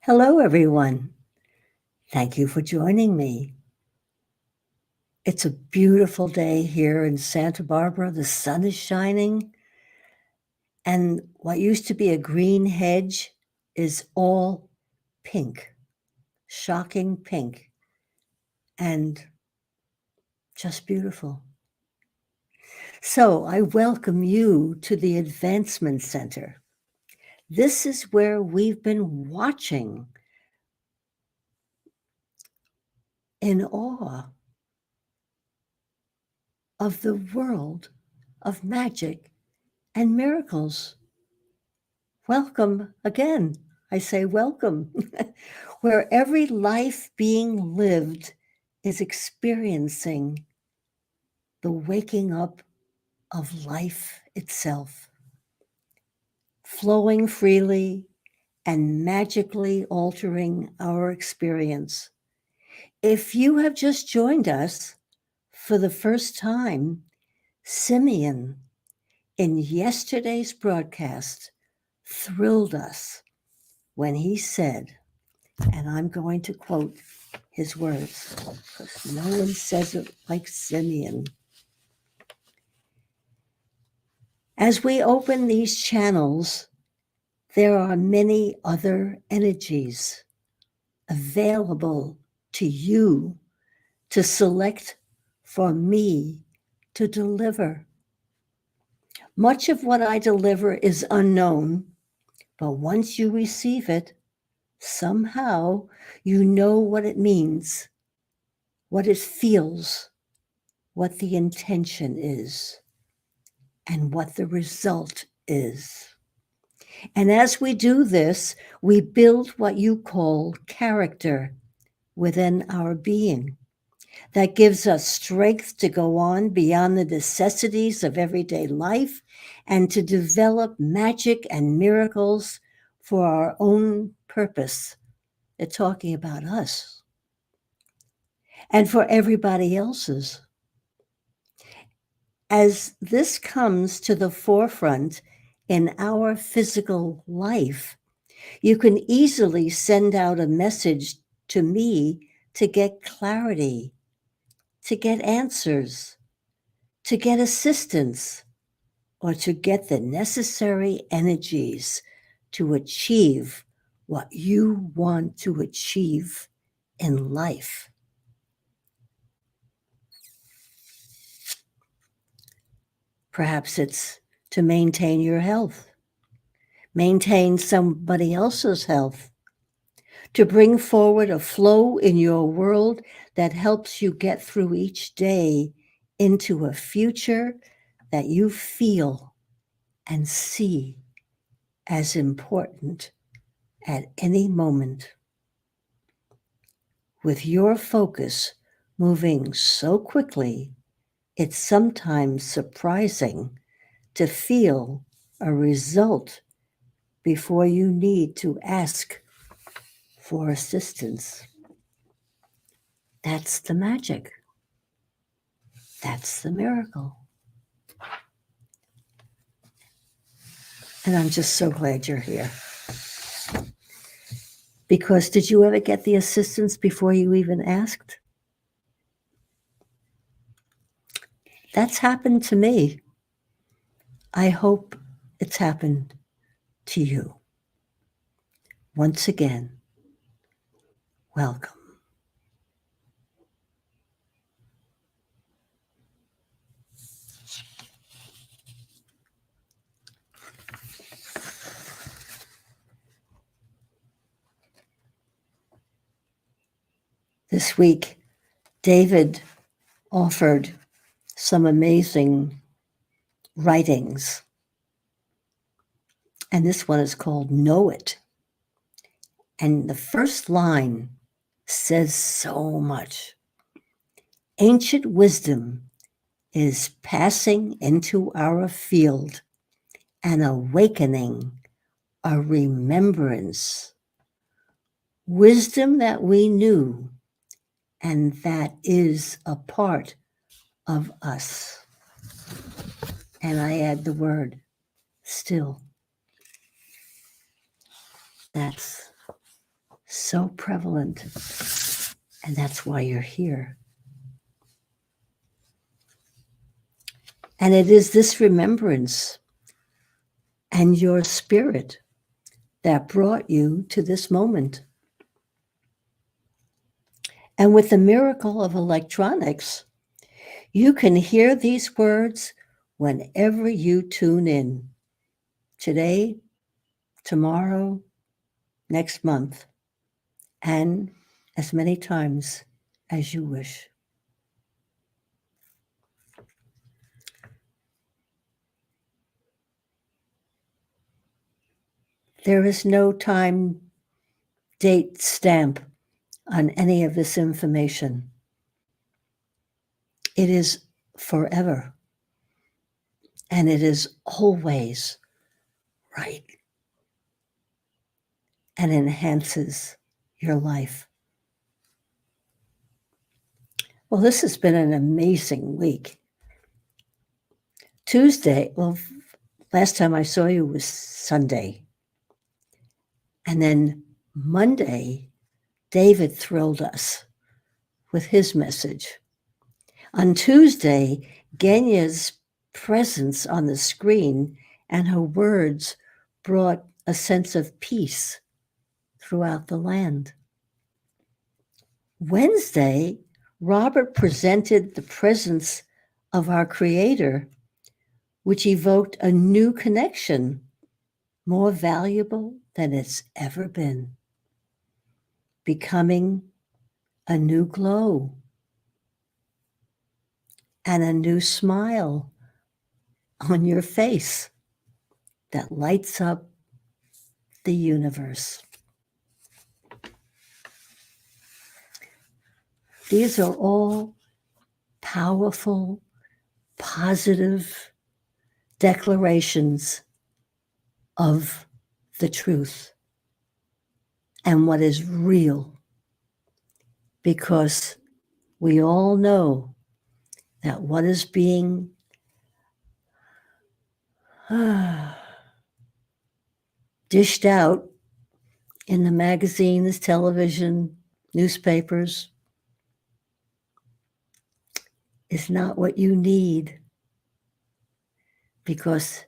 Hello, everyone. Thank you for joining me. It's a beautiful day here in Santa Barbara. The sun is shining, and what used to be a green hedge is all pink, shocking pink, and just beautiful. So, I welcome you to the Advancement Center. This is where we've been watching in awe of the world of magic and miracles. Welcome again. I say welcome, where every life being lived is experiencing the waking up of life itself, flowing freely and magically altering our experience. If you have just joined us for the first time, Simeon, in yesterday's broadcast, thrilled us when he said, and I'm going to quote his words, because no one says it like Simeon. As we open these channels, there are many other energies available to you to select for me to deliver. Much of what I deliver is unknown, but once you receive it, somehow you know what it means, what it feels, what the intention is, and what the result is. And as we do this, we build what you call character within our being. That gives us strength to go on beyond the necessities of everyday life and to develop magic and miracles for our own purpose. They're talking about us and for everybody else's. As this comes to the forefront in our physical life, you can easily send out a message to me to get clarity, to get answers, to get assistance, or to get the necessary energies to achieve what you want to achieve in life. Perhaps it's to maintain your health, maintain somebody else's health, to bring forward a flow in your world that helps you get through each day into a future that you feel and see as important at any moment. With your focus moving so quickly, it's sometimes surprising to feel a result before you need to ask for assistance. That's the magic. That's the miracle. And I'm just so glad you're here. Because did you ever get the assistance before you even asked? That's happened to me. I hope it's happened to you. Once again, welcome. This week, David offered some amazing writings. And this one is called Know It. And the first line says so much. Ancient wisdom is passing into our field and awakening a remembrance. Wisdom that we knew and that is a part of us. And I add the word still. That's so prevalent. And that's why you're here. And it is this remembrance and your spirit that brought you to this moment. And with the miracle of electronics, you can hear these words whenever you tune in. Today, tomorrow, next month, and as many times as you wish. There is no time date stamp on any of this information. It is forever, and it is always right and enhances your life. Well, this has been an amazing week. Tuesday, well, last time I saw you was Sunday. And then Monday, David thrilled us with his message. On Tuesday, Genya's presence on the screen and her words brought a sense of peace throughout the land. Wednesday, Robert presented the presence of our Creator, which evoked a new connection, more valuable than it's ever been, becoming a new glow and a new smile on your face that lights up the universe. These are all powerful, positive declarations of the truth and what is real, because we all know that what is being dished out in the magazines, television, newspapers is not what you need, because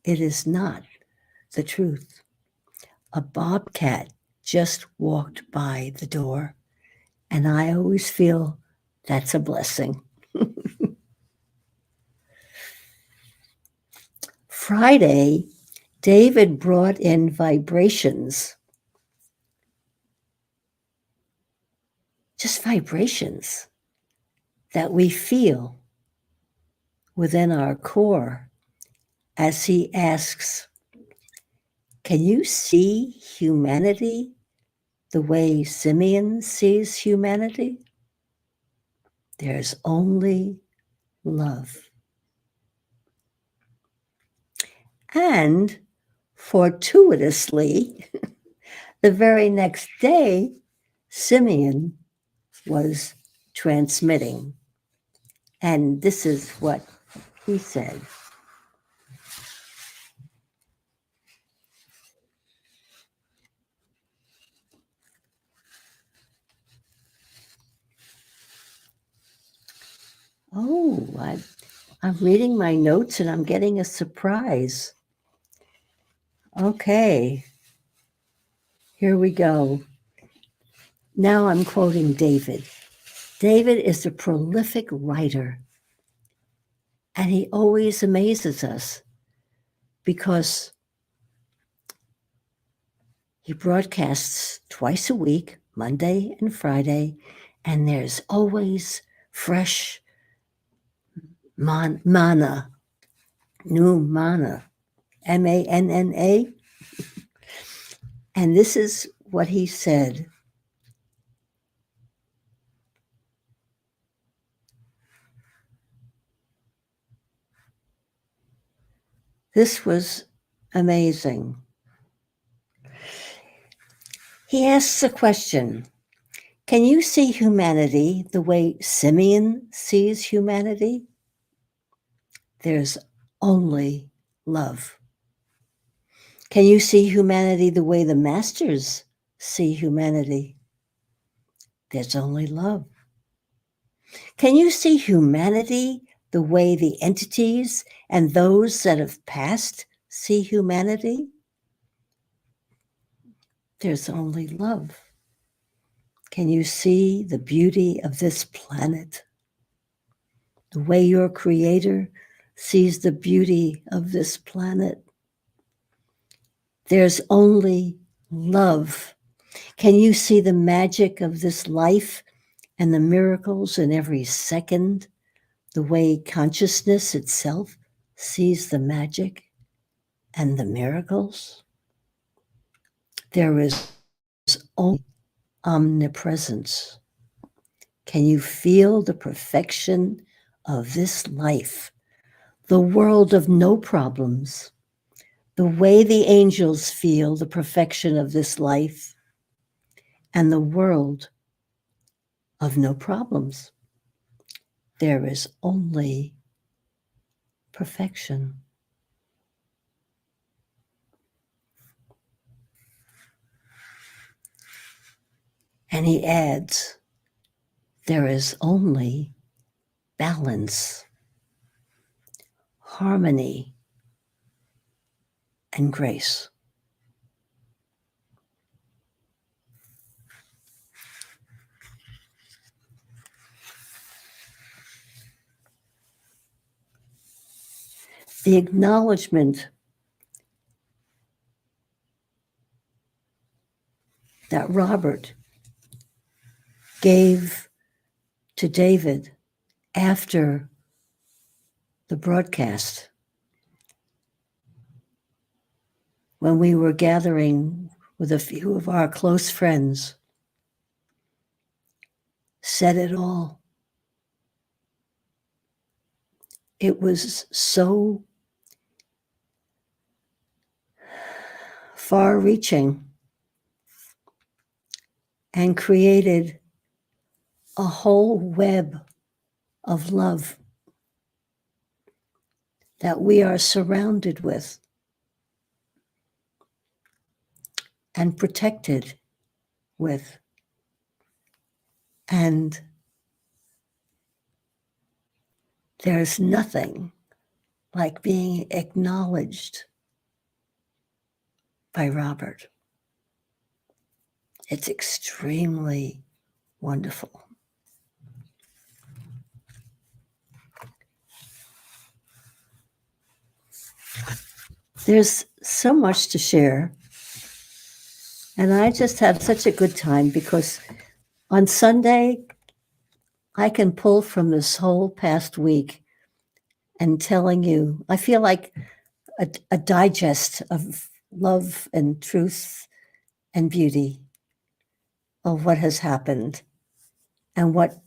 it is not the truth. A bobcat just walked by the door, and I always feel that's a blessing. Friday, David brought in vibrations, just vibrations that we feel within our core as he asks, can you see humanity the way Simeon sees humanity? There's only love. And fortuitously, the very next day, Simeon was transmitting. And this is what he said. Oh, I'm reading my notes and I'm getting a surprise. Okay, here we go. Now I'm quoting David. David is a prolific writer, and he always amazes us because he broadcasts twice a week, Monday and Friday, and there's always fresh manna, new manna, manna. And this is what he said. This was amazing. He asks a question. Can you see humanity the way Simeon sees humanity? There's only love. Can you see humanity the way the masters see humanity? There's only love. Can you see humanity the way the entities and those that have passed see humanity? There's only love. Can you see the beauty of this planet? The way your Creator sees the beauty of this planet? There's only love. Can you see the magic of this life and the miracles in every second? The way consciousness itself sees the magic and the miracles? There is only omnipresence. Can you feel the perfection of this life, the world of no problems, the way the angels feel the perfection of this life, and the world of no problems? There is only perfection. And he adds, there is only balance, harmony, and grace. The acknowledgement that Robert gave to David after the broadcast, when we were gathering with a few of our close friends, said it all. It was so far-reaching and created a whole web of love that we are surrounded with and protected with. And there's nothing like being acknowledged by Robert. It's extremely wonderful. There's so much to share. And I just had such a good time because on Sunday, I can pull from this whole past week and telling you, I feel like a digest of love and truth and beauty of what has happened and what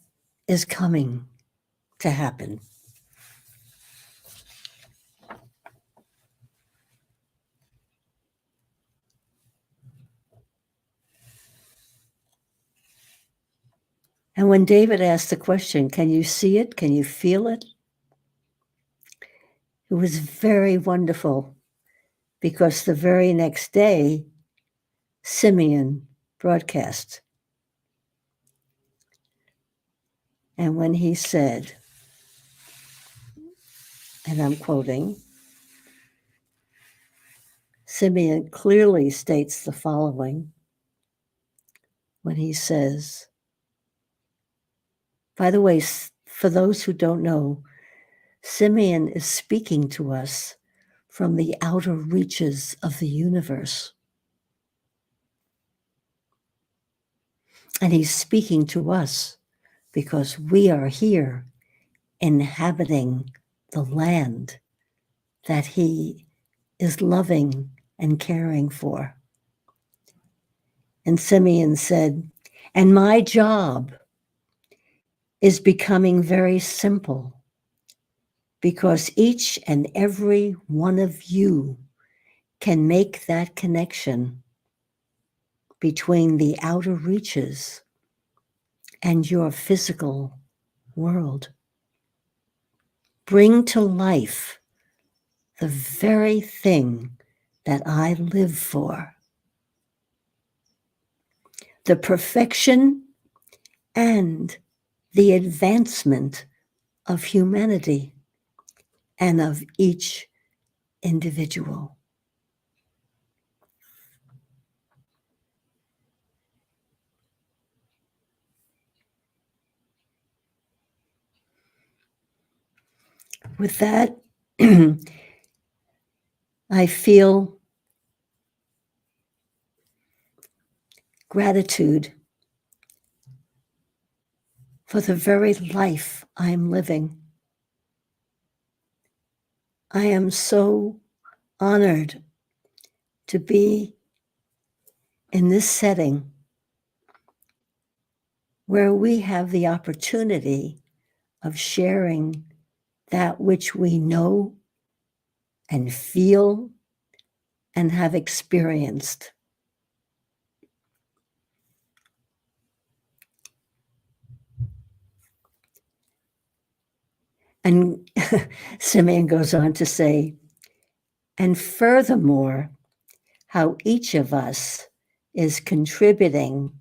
is coming to happen. And when David asked the question, can you see it? Can you feel it? It was very wonderful because the very next day, Simeon broadcast. And when he said, and I'm quoting, Simeon clearly states the following when he says, by the way, for those who don't know, Simeon is speaking to us from the outer reaches of the universe. And he's speaking to us because we are here inhabiting the land that he is loving and caring for. And Simeon said, and my job is becoming very simple because each and every one of you can make that connection between the outer reaches and your physical world. Bring to life the very thing that I live for. the perfection and the advancement of humanity and of each individual. With that, I feel gratitude for the very life I'm living. I am so honored to be in this setting where we have the opportunity of sharing that which we know and feel and have experienced. And Simeon goes on to say, and furthermore, how each of us is contributing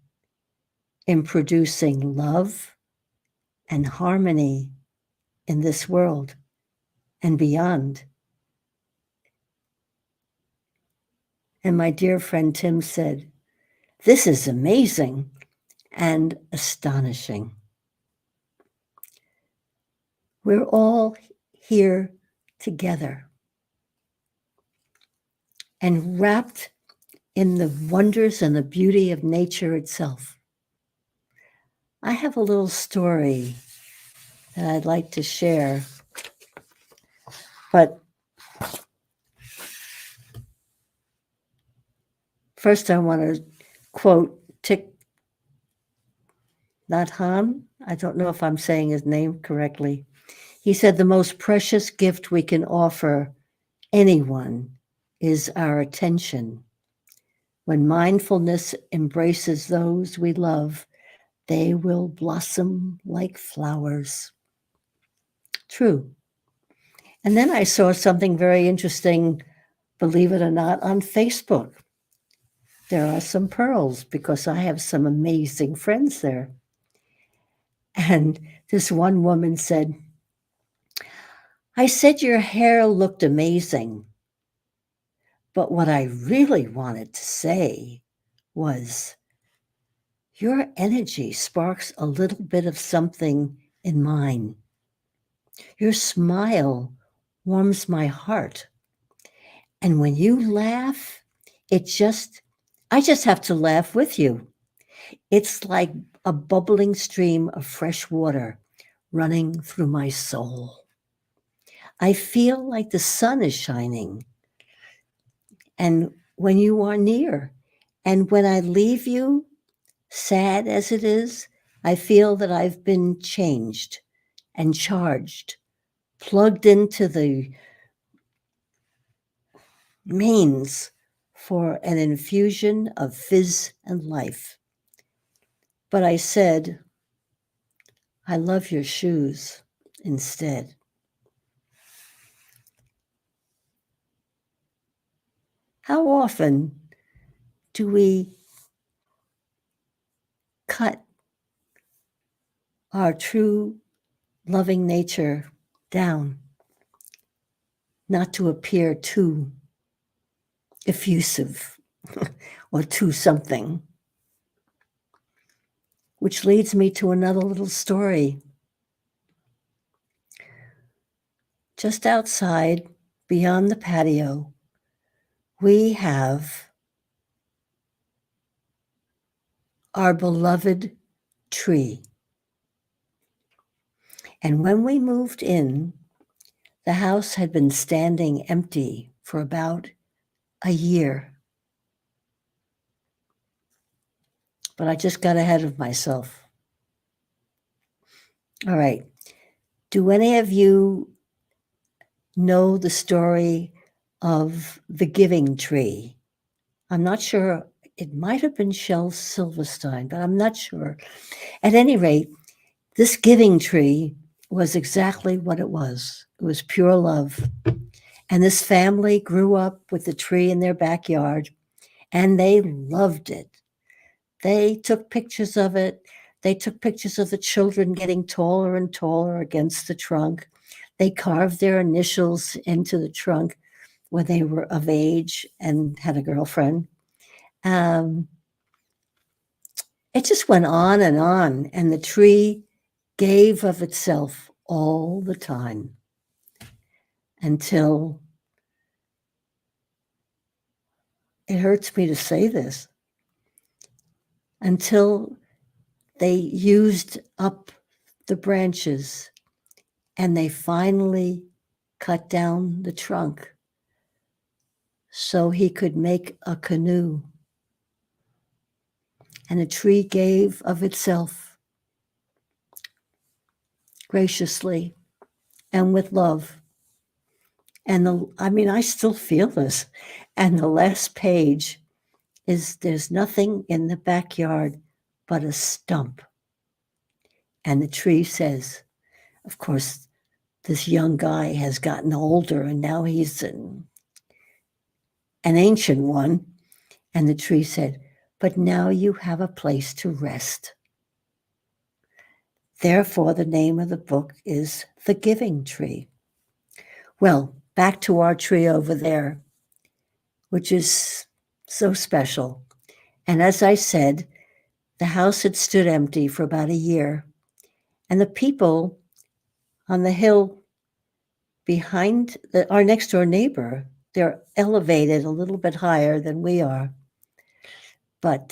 in producing love and harmony in this world and beyond. And my dear friend Tim said, this is amazing and astonishing. We're all here together and wrapped in the wonders and the beauty of nature itself. I have a little story that I'd like to share, but first I want to quote Thich Nhat Hanh. I don't know if I'm saying his name correctly. He said, the most precious gift we can offer anyone is our attention. When mindfulness embraces those we love, they will blossom like flowers. True. And then I saw something very interesting, believe it or not, on Facebook. There are some pearls because I have some amazing friends there. And this one woman said, I said your hair looked amazing, but what I really wanted to say was, your energy sparks a little bit of something in mine. Your smile warms my heart. And when you laugh, I just have to laugh with you. It's like a bubbling stream of fresh water running through my soul. I feel like the sun is shining. And when you are near, and when I leave you, sad as it is, I feel that I've been changed and charged, plugged into the mains for an infusion of fizz and life. But I said, I love your shoes instead. How often do we cut our true loving nature down, not to appear too effusive or too something? Which leads me to another little story. Just outside, beyond the patio, we have our beloved tree. And when we moved in, the house had been standing empty for about a year. But I just got ahead of myself. All right. Do any of you know the story of the giving tree? I'm not sure. It might have been Shel Silverstein, but I'm not sure. At any rate, this giving tree was exactly what it was. It was pure love. And this family grew up with the tree in their backyard, and they loved it They took pictures of it. They took pictures of the children getting taller and taller against the trunk. They carved their initials into the trunk when they were of age and had a girlfriend. Um, it just went on, and the tree gave of itself all the time until, it hurts me to say this, until they used up the branches and they finally cut down the trunk so he could make a canoe. And the tree gave of itself graciously and with love. And I still feel this. And the last page is, there's nothing in the backyard but a stump. And the tree says, of course, this young guy has gotten older and now he's an ancient one. And the tree said, but now you have a place to rest. Therefore, the name of the book is The Giving Tree. Well, back to our tree over there, which is so special. And as I said, the house had stood empty for about a year. And the people on the hill behind our next door neighbor, they're elevated a little bit higher than we are. But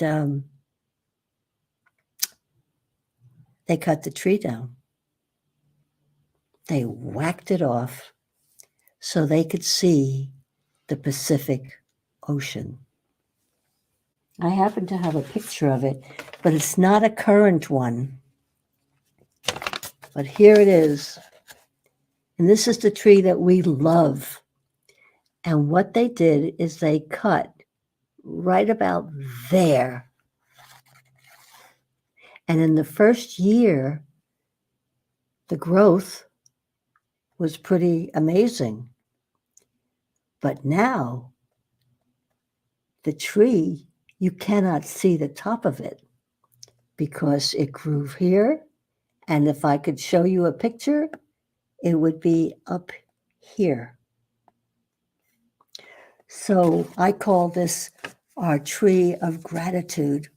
they cut the tree down. They whacked it off so they could see the Pacific Ocean. I happen to have a picture of it, but it's not a current one. But here it is. And this is the tree that we love. And what they did is they cut right about there. And in the first year, the growth was pretty amazing. But now, the tree, you cannot see the top of it because it grew here. And if I could show you a picture, it would be up here. So I call this our tree of gratitude.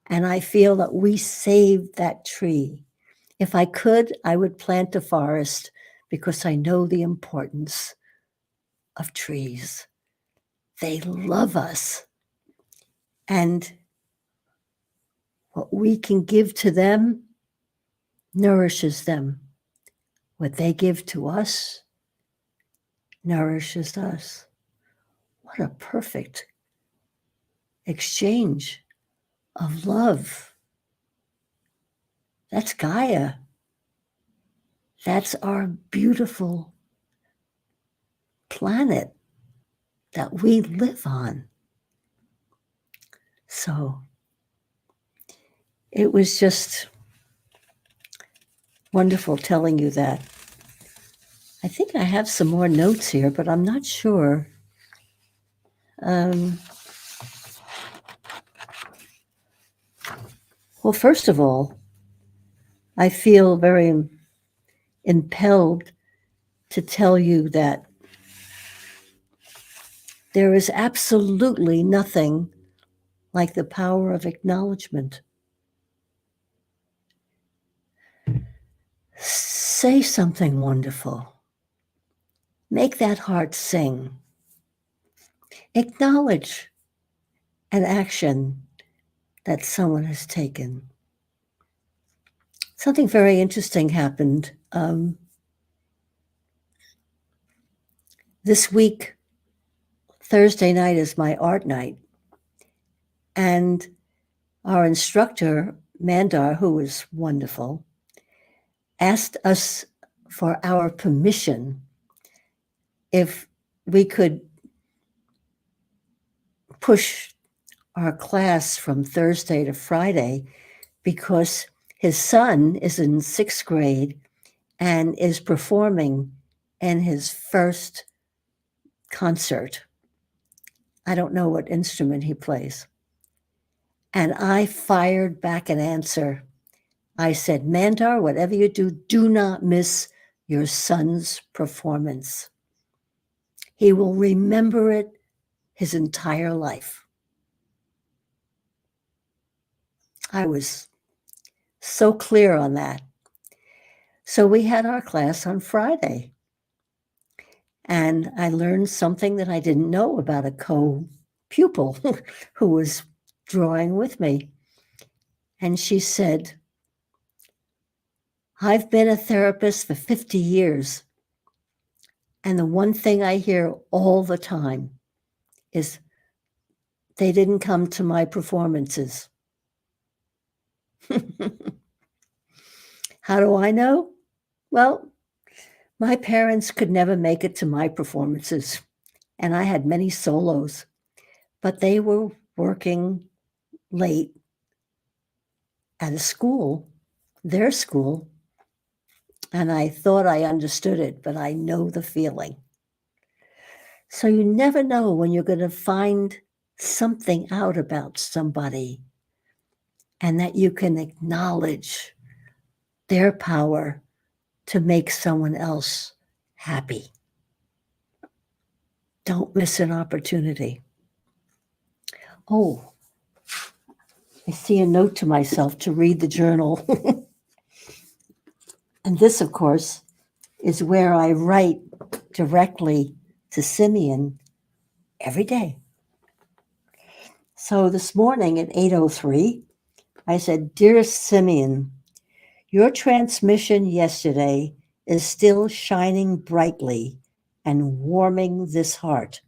And I feel that we saved that tree. If I could, I would plant a forest because I know the importance of trees. They love us. And what we can give to them nourishes them. What they give to us nourishes us. What a perfect exchange of love. That's Gaia. That's our beautiful planet that we live on. So it was just wonderful telling you that. I think I have some more notes here, but I'm not sure. Well, first of all, I feel very impelled to tell you that there is absolutely nothing like the power of acknowledgement. Say something wonderful. Make that heart sing. Acknowledge an action that someone has taken. Something very interesting happened. This week, Thursday night is my art night. And our instructor, Mandar, who was wonderful, asked us for our permission if we could push our class from Thursday to Friday because his son is in 6th grade and is performing in his first concert. I don't know what instrument he plays. And I fired back an answer. I said, Mandar, whatever you do, do not miss your son's performance. He will remember it his entire life. I was so clear on that. So we had our class on Friday, and I learned something that I didn't know about a co-pupil who was drawing with me. And she said, I've been a therapist for 50 years, and the one thing I hear all the time is they didn't come to my performances. How do I know? Well, my parents could never make it to my performances, and I had many solos, but they were working late at a school, their school, and I thought I understood it, but I know the feeling. So you never know when you're going to find something out about somebody and that you can acknowledge their power to make someone else happy. Don't miss an opportunity. Oh, I see a note to myself to read the journal. And this, of course, is where I write directly to Simeon every day. So this morning at 8:03, I said, Dearest Simeon, your transmission yesterday is still shining brightly and warming this heart.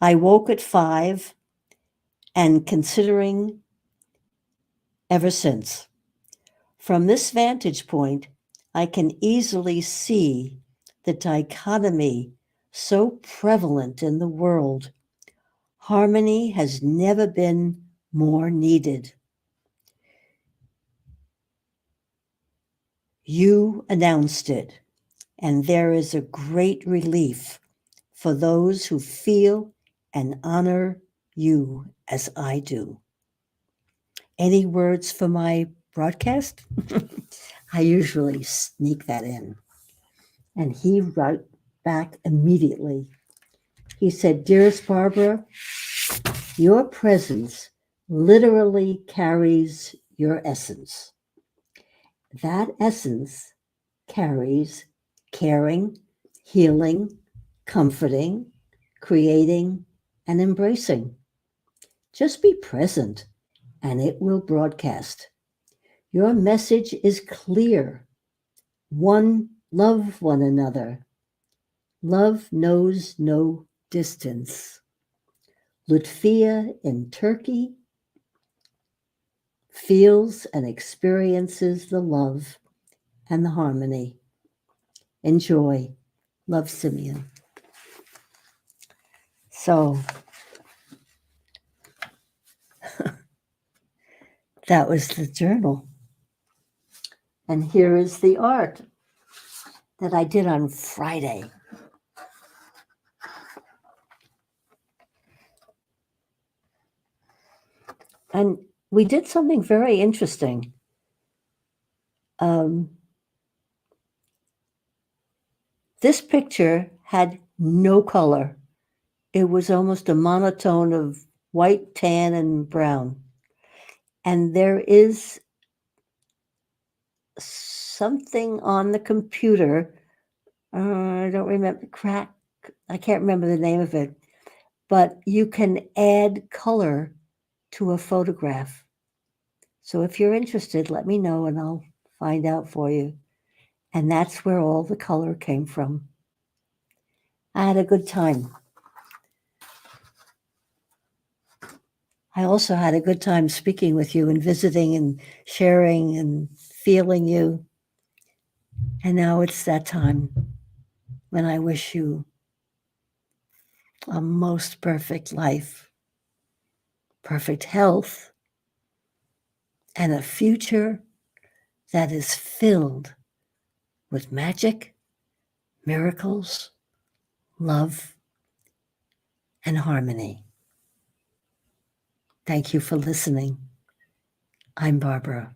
I woke at 5 and considering ever since. From this vantage point, I can easily see the dichotomy so prevalent in the world. Harmony has never been more needed. You announced it, and there is a great relief for those who feel and honor you as I do. Any words for my broadcast? I usually sneak that in. And he wrote back immediately. He said, Dearest Barbara, your presence literally carries your essence. That essence carries caring, healing, comforting, creating, and embracing. Just be present and it will broadcast. Your message is clear. Love one another. Love knows no distance. Lutfia in Turkey feels and experiences the love and the harmony. Enjoy. Love, Simeon. So that was the journal. And here is the art that I did on Friday. And we did something very interesting. This picture had no color. It was almost a monotone of white, tan, and brown. And there is something on the computer. I don't remember, I can't remember the name of it, but you can add color to a photograph. So if you're interested, let me know and I'll find out for you. And that's where all the color came from. I had a good time. I also had a good time speaking with you and visiting and sharing and feeling you. And now it's that time when I wish you a most perfect life, perfect health, and a future that is filled with magic, miracles, love, and harmony. Thank you for listening. I'm Barbara.